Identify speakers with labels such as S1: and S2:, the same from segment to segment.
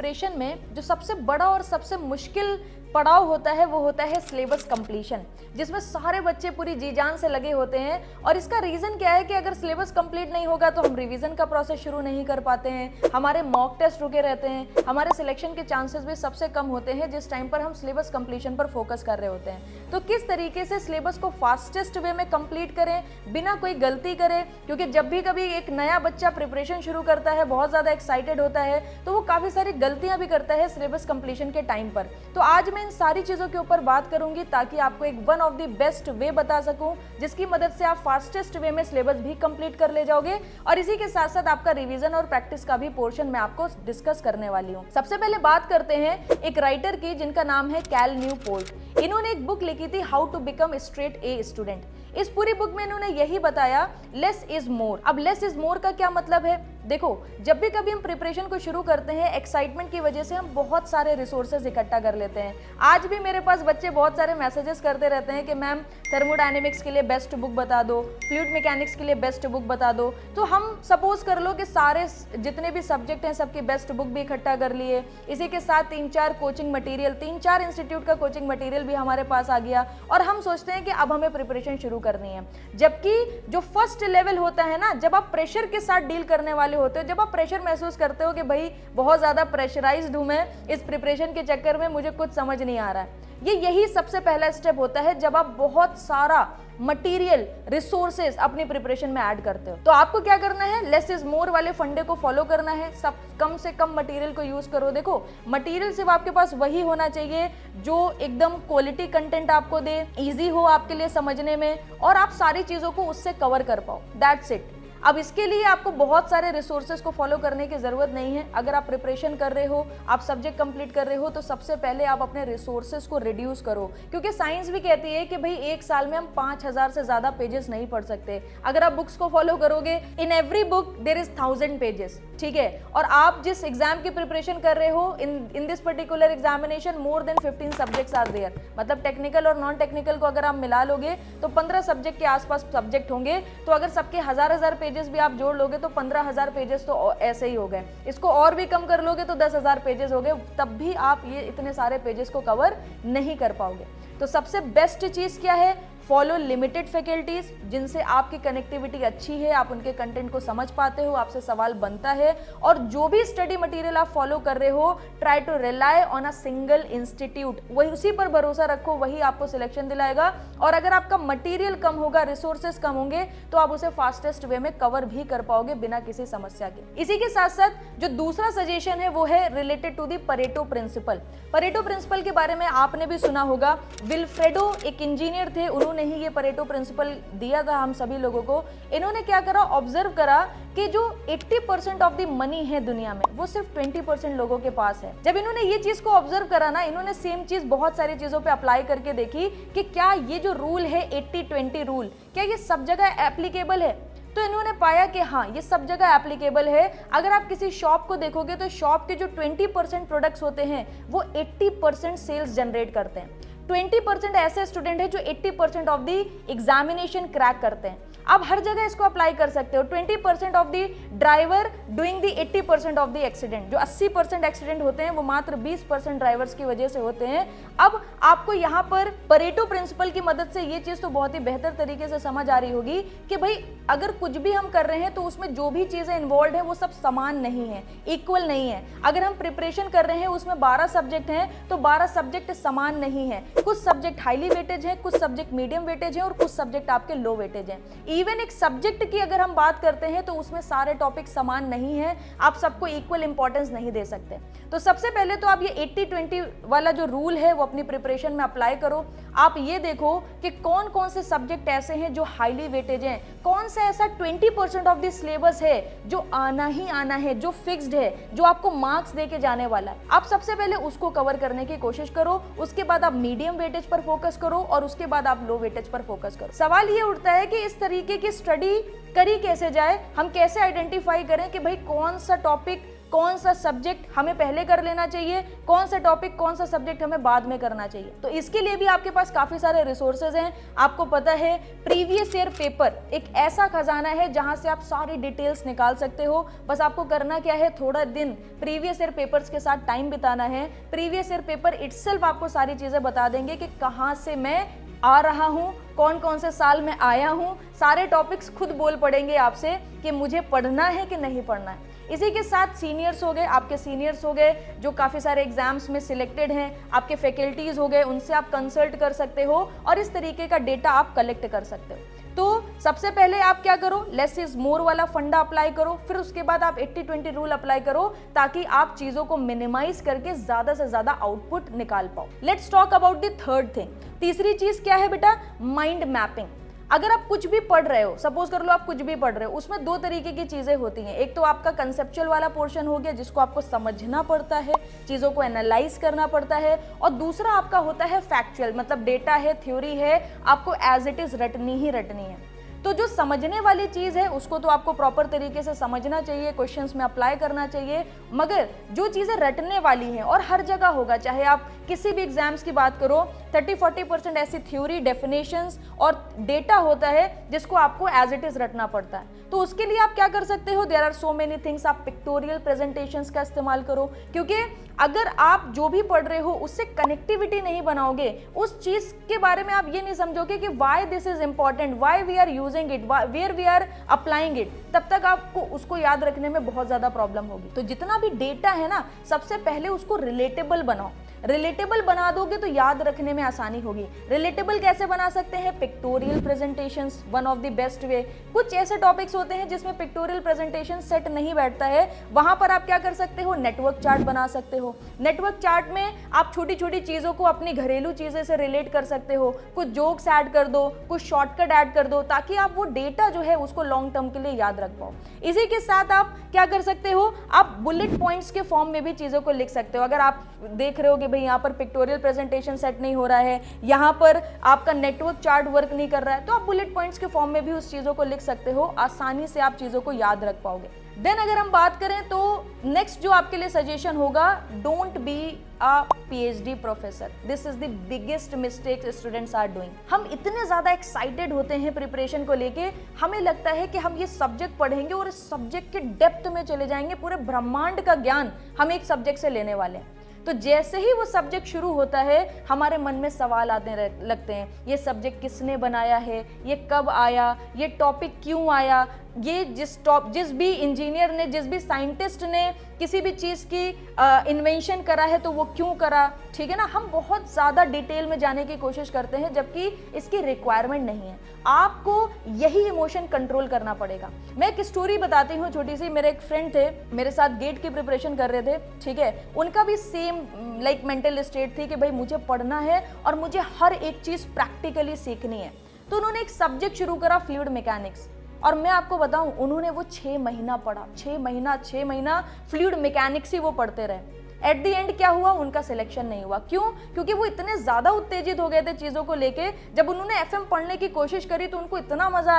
S1: Preparation में जो सबसे बड़ा और सबसे मुश्किल पड़ाव होता है वो होता है सिलेबस कंप्लीशन, जिसमें सारे बच्चे पूरी जी जान से लगे होते हैं। और इसका रीजन क्या है कि अगर सिलेबस कंप्लीट नहीं होगा तो हम रिवीजन का प्रोसेस शुरू नहीं कर पाते हैं, हमारे मॉक टेस्ट रुके रहते हैं, हमारे सिलेक्शन के चांसेस भी सबसे कम होते हैं जिस टाइम पर हम सिलेबस कंप्लीशन पर फोकस कर रहे होते हैं। तो किस तरीके से सिलेबस को फास्टेस्ट वे में कंप्लीट करें बिना कोई गलती करे, क्योंकि जब भी कभी एक नया बच्चा प्रिपरेशन शुरू करता है, बहुत ज़्यादा एक्साइटेड होता है, तो वो काफ़ी सारी गलतियां भी करता है सिलेबस कंप्लीशन के टाइम पर। तो आज मैं इन सारी चीज़ों के ऊपर बात करूंगी ताकि आपको एक one of the best way बता सकूं जिसकी मदद से आप फास्टेस्ट वे में सिलेबस भी कंप्लीट कर ले जाओगे। और इसी के साथ साथ आपका रिवीजन और प्रैक्टिस का भी पोर्शन मैं आपको डिस्कस करने वाली हूँ। सबसे पहले बात करते हैं एक राइटर की जिनका नाम है कैल न्यूपोर्ट। इन्होंने एक बुक लिखी थी how to become straight A student. इस पूरी बुक में इन्होंने यही बताया लेस इज मोर। अब लेस इज मोर का क्या मतलब है? देखो, जब भी कभी हम प्रिपरेशन को शुरू करते हैं, एक्साइटमेंट की वजह से हम बहुत सारे रिसोर्सेज इकट्ठा कर लेते हैं। आज भी मेरे पास बच्चे बहुत सारे मैसेजेस करते रहते हैं कि मैम थर्मोडायनेमिक्स के लिए बेस्ट बुक बता दो, फ्लूइड मैकेनिक्स के लिए बेस्ट बुक बता दो। तो हम सपोज कर लो कि सारे जितने भी सब्जेक्ट हैं सबकी बेस्ट बुक भी इकट्ठा कर लिए, इसी के साथ 3-4 कोचिंग मटेरियल, 3-4 इंस्टीट्यूट का कोचिंग मटेरियल भी हमारे पास आ गया और हम सोचते हैं कि अब हमें प्रिपरेशन शुरू करनी है। जबकि जो फर्स्ट लेवल होता है ना, जब आप प्रेशर के साथ डील करने वाले होते हो, जब आप प्रेशर महसूस करते हो कि भाई बहुत ज्यादा प्रेशराइज्ड हूं मैं, इस प्रिपरेशन के चक्कर में मुझे कुछ समझ नहीं आ रहा है, यही सबसे पहला स्टेप होता है जब आप बहुत सारा मटेरियल रिसोर्सेज अपनी प्रिपरेशन में ऐड करते हो। तो आपको क्या करना है? लेस इज मोर वाले फंडे को फॉलो करना है। सब कम से कम मटेरियल को यूज करो। देखो, मटेरियल सिर्फ आपके पास वही होना चाहिए जो एकदम क्वालिटी कंटेंट आपको दे, इजी हो आपके लिए समझने में और आप सारी चीजों को उससे कवर कर पाओ। That's it. अब इसके लिए आपको बहुत सारे रिसोर्सेज को फॉलो करने की जरूरत नहीं है। अगर आप प्रिपरेशन कर रहे हो, आप सब्जेक्ट कंप्लीट कर रहे हो, तो सबसे पहले आप अपने रिसोर्सेज को रिड्यूस करो, क्योंकि साइंस भी कहती है कि भाई एक साल में हम 5000 से ज्यादा पेजेस नहीं पढ़ सकते। अगर आप बुक्स को फॉलो करोगे, in every book there is 1000 pages, ठीक है। और आप जिस एग्जाम की प्रिपरेशन कर रहे हो, in this particular examination more than 15 subjects are there, मतलब टेक्निकल और नॉन टेक्निकल को अगर आप मिला लोगे तो 15 सब्जेक्ट के आसपास सब्जेक्ट होंगे। तो अगर सबके हजार पेजेस भी आप जोड़ लोगे तो 15,000 पेजेस तो ऐसे ही हो गए। इसको और भी कम कर लोगे तो 10,000 पेजेस हो गए, तब भी आप ये इतने सारे पेजेस को कवर नहीं कर पाओगे। तो सबसे बेस्ट चीज क्या है? फॉलो लिमिटेड फैकल्टीज जिनसे आपकी कनेक्टिविटी अच्छी है, आप उनके कंटेंट को समझ पाते हो, आपसे सवाल बनता है। और जो भी स्टडी मटेरियल आप फॉलो कर रहे हो, try to rely on a single institute, वही उसी पर भरोसा रखो, वही आपको सिलेक्शन दिलाएगा। और अगर आपका मटेरियल कम होगा, रिसोर्सेज कम होंगे, तो आप उसे फास्टेस्ट वे में कवर भी कर पाओगे बिना किसी समस्या के। इसी के साथ साथ जो दूसरा सजेशन है वो है related to the Pareto principle. Pareto principle के बारे में आपने भी सुना होगा। विल्फ्रेडो एक इंजीनियर थे, उन्होंने ही ये परेटो प्रिंसिपल दिया था हम सभी लोगों को। इन्होंने क्या करा? ऑब्जर्व करा कि जो 80% ऑफ द मनी है दुनिया में, वो सिर्फ 20% लोगों के पास है। जब इन्होंने ये चीज को ऑब्जर्व करा ना, इन्होंने सेम चीज बहुत सारी चीजों पे अप्लाई करके देखी कि क्या ये जो रूल है 80-20 रूल, क्या ये सब जगह एप्लीकेबल है। तो इन्होंने पाया कि हाँ, ये सब जगह एप्लीकेबल है। अगर आप किसी शॉप को देखोगे तो शॉप के जो 20% प्रोडक्ट्स होते हैं वो 80% सेल्स जनरेट करते हैं। 20% ऐसे स्टूडेंट है जो 80% ऑफ द एग्जामिनेशन क्रैक करते हैं। आप हर जगह इसको अप्लाई कर सकते हो। 20% of the driver doing the 80% of the accident. जो 80% एक्सीडेंट होते हैं वो मात्र 20% ड्राइवर्स की वजह से होते हैं। अब आपको यहाँ पर परेटो प्रिंसिपल की मदद से ये चीज तो बहुत ही बेहतर तरीके से समझ आ रही होगी कि भाई अगर कुछ भी हम कर रहे हैं तो उसमें जो भी चीजें इन्वॉल्व है वो सब समान नहीं है, इक्वल नहीं है। अगर हम प्रिपरेशन कर रहे हैं, उसमें 12 सब्जेक्ट हैं, तो 12 सब्जेक्ट समान नहीं है। कुछ सब्जेक्ट हाईली वेटेज है, कुछ सब्जेक्ट मीडियम वेटेज है और कुछ सब्जेक्ट आपके लो वेटेज है। इवन एक सब्जेक्ट की अगर हम बात करते हैं तो उसमें सारे टॉपिक समान नहीं है, आप सबको इक्वल इंपॉर्टेंस नहीं दे सकते। तो सबसे पहले तो आप ये 80-20 वाला जो रूल है वो अपनी प्रिपरेशन में अप्लाई करो। आप ये देखो कि कौन कौन से सब्जेक्ट ऐसे हैं जो हाईली वेटेज हैं, कौन सा ऐसा 20% ऑफ द सिलेबस है जो आना ही आना है, जो फिक्स्ड है, जो आपको मार्क्स दे के जाने वाला है। आप सबसे पहले उसको कवर करने की कोशिश करो, उसके बाद आप मीडियम वेटेज पर फोकस करो और उसके बाद आप लो वेटेज पर फोकस करो। सवाल ये उठता है कि इस तरीके की स्टडी करी कैसे जाए, हम कैसे आइडेंटिफाई करें कि भाई कौन सा टॉपिक कौन सा सब्जेक्ट हमें पहले कर लेना चाहिए, कौन सा टॉपिक, कौन सा सब्जेक्ट हमें बाद में करना चाहिए। तो इसके लिए भी आपके पास काफी सारे रिसोर्सेज हैं। आपको पता है प्रीवियस ईयर पेपर एक ऐसा खजाना है जहां से आप सारी डिटेल्स निकाल सकते हो। बस आपको करना क्या है, थोड़ा दिन प्रीवियस ईयर पेपर्स के साथ टाइम बिताना है। प्रीवियस ईयर पेपर इटसेल्फ आपको सारी चीजें बता देंगे कि कहां से मैं आ रहा हूं, कौन कौन से साल में आया हूं। सारे टॉपिक्स खुद बोल पड़ेंगे आपसे कि मुझे पढ़ना है कि नहीं पढ़ना है। इसी के साथ सीनियर्स हो गए, आपके सीनियर्स हो गए जो काफ़ी सारे एग्जाम्स में सिलेक्टेड हैं, आपके फैकल्टीज़ हो गए, उनसे आप कंसल्ट कर सकते हो और इस तरीके का डेटा आप कलेक्ट कर सकते हो। तो सबसे पहले आप क्या करो, लेस इज मोर वाला फंडा अप्लाई करो, फिर उसके बाद आप 80-20 रूल अप्लाई करो ताकि आप चीज़ों को मिनिमाइज करके ज़्यादा से ज़्यादा आउटपुट निकाल पाओ। Let's talk about the third thing. तीसरी चीज़ क्या है बेटा, माइंड मैपिंग। अगर आप कुछ भी पढ़ रहे हो, सपोज कर लो आप कुछ भी पढ़ रहे हो, उसमें दो तरीके की चीजें होती हैं। एक तो आपका कंसेप्चुअल वाला पोर्शन हो गया जिसको आपको समझना पड़ता है, चीजों को एनालाइज करना पड़ता है, और दूसरा आपका होता है फैक्चुअल, मतलब डेटा है, थ्योरी है, आपको एज इट इज रटनी ही रटनी है। तो जो समझने वाली चीज है उसको तो आपको प्रॉपर तरीके से समझना चाहिए, क्वेश्चंस में अप्लाई करना चाहिए, मगर जो चीजें रटने वाली हैं और हर जगह होगा, चाहे आप किसी भी एग्जाम्स की बात करो, 30-40% ऐसी थ्योरी, डेफिनेशंस और डेटा होता है जिसको आपको एज इट इज रटना पड़ता है। तो उसके लिए आप क्या कर सकते हो, there are so many things. आप पिक्टोरियल प्रेजेंटेशंस का इस्तेमाल करो, क्योंकि अगर आप जो भी पढ़ रहे हो उससे कनेक्टिविटी नहीं बनाओगे, उस चीज के बारे में आप ये नहीं समझोगे कि why this is important, why we are using it, where we are applying it, तब तक आपको उसको याद रखने में बहुत ज्यादा प्रॉब्लम होगी। तो जितना भी डेटा है ना, सबसे पहले उसको रिलेटेबल बनाओ। रिलेटेबल बना दोगे तो याद रखने में आसानी होगी। रिलेटेबल कैसे बना सकते हैं, pictorial presentations one of the best way. कुछ ऐसे टॉपिक्स होते हैं जिसमें पिक्टोरियल प्रेजेंटेशन सेट नहीं बैठता है, वहां पर आप क्या कर सकते हो, नेटवर्क चार्ट बना सकते हो। नेटवर्क चार्ट में आप छोटी छोटी चीजों को अपनी घरेलू चीजें से रिलेट कर सकते हो, कुछ जोक्स ऐड कर दो, कुछ शॉर्टकट ऐड कर दो, ताकि आप वो डेटा जो है उसको लॉन्ग टर्म के लिए याद रख पाओ। इसी के साथ आप क्या कर सकते हो, आप बुलेट पॉइंट्स के फॉर्म में भी चीजों को लिख सकते हो। अगर आप देख रहे हो कि भाई यहाँ पर पिक्टोरियल प्रेजेंटेशन सेट नहीं हो रहा है, यहाँ पर आपका नेटवर्क चार्ट वर्क नहीं कर रहा है, तो आप बुलेट पॉइंट्स के फॉर्म में भी उस चीजों को लिख सकते हो, आसानी से आप चीजों को याद रख पाओगे। देन अगर हम बात करें तो नेक्स्ट जो आपके लिए सजेशन होगा, don't be a PhD professor. This is the biggest mistake students are doing. हम इतने ज्यादा एक्साइटेड होते हैं प्रिपरेशन को लेके, हमें लगता है कि हम ये सब्जेक्ट पढ़ेंगे और इस सब्जेक्ट के डेप्थ में चले जाएंगे, पूरे ब्रह्मांड का ज्ञान हम एक सब्जेक्ट से लेने वाले हैं। तो जैसे ही वो सब्जेक्ट शुरू होता है, हमारे मन में सवाल आने लगते हैं, ये सब्जेक्ट किसने बनाया है, ये कब आया, ये टॉपिक क्यों आया, ये जिस भी इंजीनियर ने, जिस भी साइंटिस्ट ने किसी भी चीज़ की इन्वेंशन करा है तो वो क्यों करा, ठीक है ना। हम बहुत ज़्यादा डिटेल में जाने की कोशिश करते हैं जबकि इसकी रिक्वायरमेंट नहीं है। आपको यही इमोशन कंट्रोल करना पड़ेगा। मैं एक स्टोरी बताती हूँ छोटी सी। मेरे एक फ्रेंड थे, मेरे साथ गेट की प्रिपरेशन कर रहे थे, ठीक है। उनका भी सेम लाइक मेंटल स्टेट थी कि भाई मुझे पढ़ना है और मुझे हर एक चीज़ प्रैक्टिकली सीखनी है। तो उन्होंने एक सब्जेक्ट शुरू करा, फ्लूइड मैकेनिक्स, और मैं आपको बताऊं उन्होंने वो 6 महीना पढ़ा, 6 महीना फ्लूइड मैकेनिक्स ही वो पढ़ते रहे। एट द एंड क्या हुआ, उनका सिलेक्शन नहीं हुआ। क्यों? क्योंकि वो इतने ज्यादा उत्तेजित हो गए थे चीजों को लेके। जब उन्होंने एफएम पढ़ने की कोशिश करी तो उनको इतना मजा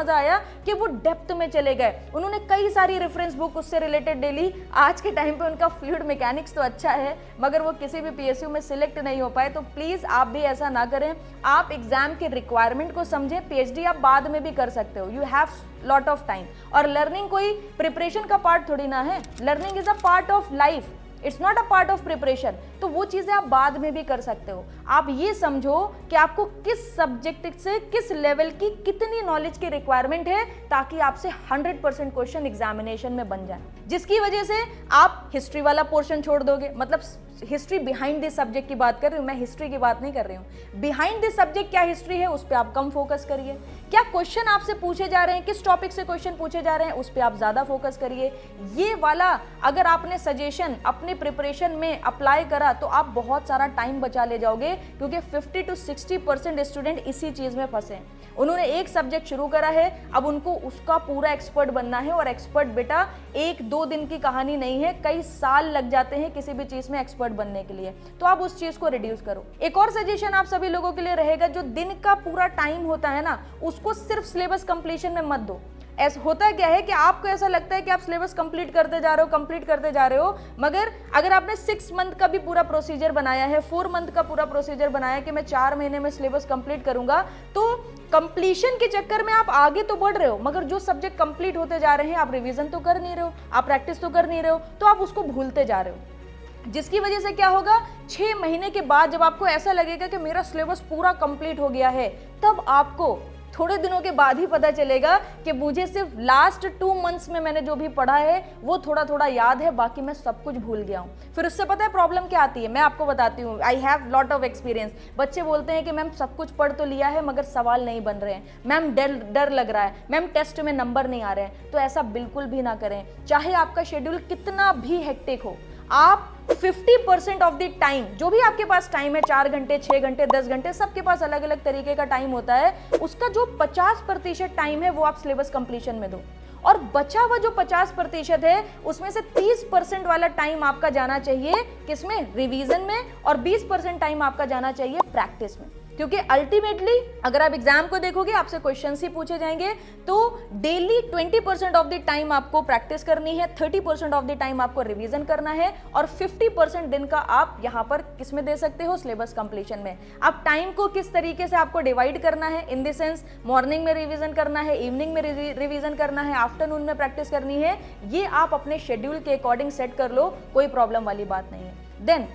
S1: आया कि वो डेप्थ में चले गए। उन्होंने कई सारी रेफरेंस बुक उससे रिलेटेड डेली। आज के टाइम पे उनका फ्लूइड मैकेनिक्स तो अच्छा है, मगर वो किसी भी पीएसयू में सिलेक्ट नहीं हो पाए। तो प्लीज आप भी ऐसा ना करें। आप एग्जाम के रिक्वायरमेंट को समझें। पीएचडी आप बाद में भी कर सकते हो, you have lot of time. और लर्निंग कोई प्रिपरेशन का पार्ट थोड़ी ना है, learning is a part of life, it's not a part of preparation. तो वो चीजें आप बाद में भी कर सकते हो। आप ये समझो कि आपको किस सब्जेक्ट से किस लेवल की कितनी नॉलेज की रिक्वायरमेंट है, ताकि आपसे 100% क्वेश्चन एग्जामिनेशन में बन जाए, जिसकी वजह से आप हिस्ट्री वाला पोर्शन छोड़ दोगे। मतलब हिस्ट्री बिहाइंड दिस सब्जेक्ट की बात कर रही हूँ मैं, हिस्ट्री की बात नहीं कर रही हूँ। बिहाइंड दिस सब्जेक्ट क्या हिस्ट्री है, उस पर आप कम फोकस करिए। क्या क्वेश्चन आपसे पूछे जा रहे हैं, किस टॉपिक से क्वेश्चन पूछे जा रहे हैं, उस पर आप ज्यादा फोकस करिए। ये वाला अगर आपने सजेशन अपने प्रिपरेशन में अप्लाई करा तो आप बहुत सारा टाइम बचा ले जाओगे, क्योंकि 50 to 60% स्टूडेंट इसी चीज में फंसे। उन्होंने एक सब्जेक्ट शुरू करा है, अब उनको उसका पूरा एक्सपर्ट बनना है। और एक्सपर्ट बेटा 1-2 दिन की कहानी नहीं है, कई साल लग जाते हैं किसी भी चीज में एक्सपर्ट बनने के लिए। तो आप उस चीज को रिड्यूस करो। एक और सजेशन आप सभी लोगों के लिए रहेगा, जो दिन का पूरा टाइम होता है ना, उसको सिर्फ सिलेबस कंप्लीशन में मत दो। ऐसा होता क्या है कि आपको ऐसा लगता है कि आप सिलेबस कंप्लीट करते जा रहे हो, मगर अगर आपने 6 मंथ का भी पूरा प्रोसीजर बनाया है, 4 मंथ का पूरा प्रोसीजर बनाया कि मैं 4 महीने में सिलेबस कंप्लीट करूंगा, तो कंप्लीशन के चक्कर में आप आगे तो बढ़ रहे हो, मगर जो सब्जेक्ट कंप्लीट होते जा रहे हैं आप रिवीजन तो कर नहीं रहे हो, आप प्रैक्टिस तो कर नहीं रहे हो, तो आप उसको भूलते जा रहे हो, जिसकी वजह से क्या होगा, 6 महीने के बाद जब आपको ऐसा लगेगा कि मेरा सिलेबस पूरा कंप्लीट हो गया है, तब आपको थोड़े दिनों के बाद ही पता चलेगा कि मुझे सिर्फ लास्ट 2 मंथ्स में मैंने जो भी पढ़ा है वो थोड़ा थोड़ा याद है, बाकी मैं सब कुछ भूल गया हूँ। फिर उससे पता है प्रॉब्लम क्या आती है, मैं आपको बताती हूँ, I have lot of experience. बच्चे बोलते हैं कि मैम सब कुछ पढ़ तो लिया है मगर सवाल नहीं बन रहे हैं, मैम डर लग रहा है, मैम टेस्ट में नंबर नहीं आ रहे हैं। तो ऐसा बिल्कुल भी ना करें, चाहे आपका शेड्यूल कितना भी हेक्टिक हो, आप 50% ऑफ द टाइम, जो भी आपके पास टाइम है, 4 घंटे, 6 घंटे, 10 घंटे, सबके पास अलग अलग तरीके का टाइम होता है, उसका जो 50% टाइम है वो आप सिलेबस कंप्लीशन में दो, और बचा हुआ जो 50% है उसमें से 30% वाला टाइम आपका जाना चाहिए किसमें, रिवीजन में, और 20% टाइम आपका जाना चाहिए प्रैक्टिस में। क्योंकि अल्टीमेटली अगर आप एग्जाम को देखोगे आपसे क्वेश्चंस ही पूछे जाएंगे, तो डेली 20% ऑफ द टाइम आपको प्रैक्टिस करनी है, 30% ऑफ द टाइम आपको रिवीजन करना है, और 50% दिन का आप यहां पर किस में दे सकते हो, सिलेबस कंप्लीशन में। आप टाइम को किस तरीके से आपको डिवाइड करना है, इन द सेंस मॉर्निंग में रिवीजन करना है, इवनिंग में रिवीजन करना है, आफ्टरनून में प्रैक्टिस करनी है, ये आप अपने शेड्यूल के अकॉर्डिंग सेट कर लो, कोई प्रॉब्लम वाली बात नहीं है। देन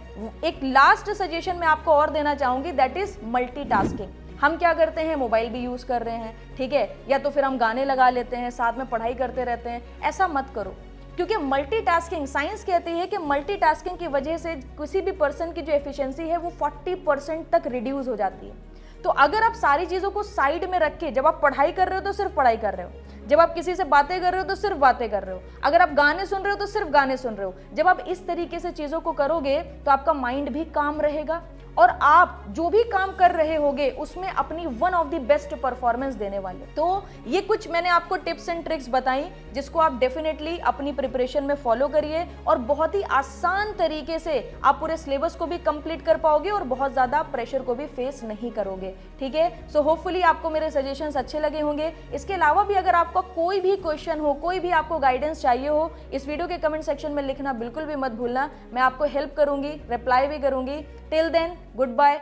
S1: एक लास्ट सजेशन मैं आपको और देना चाहूंगी, दैट इज मल्टीटास्किंग। हम क्या करते हैं, मोबाइल भी यूज कर रहे हैं, ठीक है, या तो फिर हम गाने लगा लेते हैं, साथ में पढ़ाई करते रहते हैं, ऐसा मत करो। क्योंकि मल्टीटास्किंग, साइंस कहती है कि मल्टीटास्किंग की वजह से किसी भी पर्सन की जो एफिशिएंसी है वो 40% तक रिड्यूस हो जाती है। तो अगर आप सारी चीजों को साइड में रख के, जब आप पढ़ाई कर रहे हो तो सिर्फ पढ़ाई कर रहे हो, जब आप किसी से बातें कर रहे हो तो सिर्फ बातें कर रहे हो, अगर आप गाने सुन रहे हो तो सिर्फ गाने सुन रहे हो, जब आप इस तरीके से चीजों को करोगे तो आपका माइंड भी काम रहेगा, और आप जो भी काम कर रहे होगे उसमें अपनी one of the best performance देने वाले। तो ये कुछ मैंने आपको टिप्स एंड ट्रिक्स बताई, जिसको आप डेफिनेटली अपनी प्रिपरेशन में फॉलो करिए, और बहुत ही आसान तरीके से आप पूरे सिलेबस को भी कंप्लीट कर पाओगे और बहुत ज्यादा प्रेशर को भी फेस नहीं करोगे, ठीक है। सो होपफुली आपको मेरे सजेशंस अच्छे लगे होंगे। इसके अलावा भी अगर आपका कोई भी क्वेश्चन हो, कोई भी आपको गाइडेंस चाहिए हो, इस वीडियो के कमेंट सेक्शन में लिखना बिल्कुल भी मत भूलना, मैं आपको हेल्प करूंगी, रिप्लाई भी करूंगी। Till then, good bye.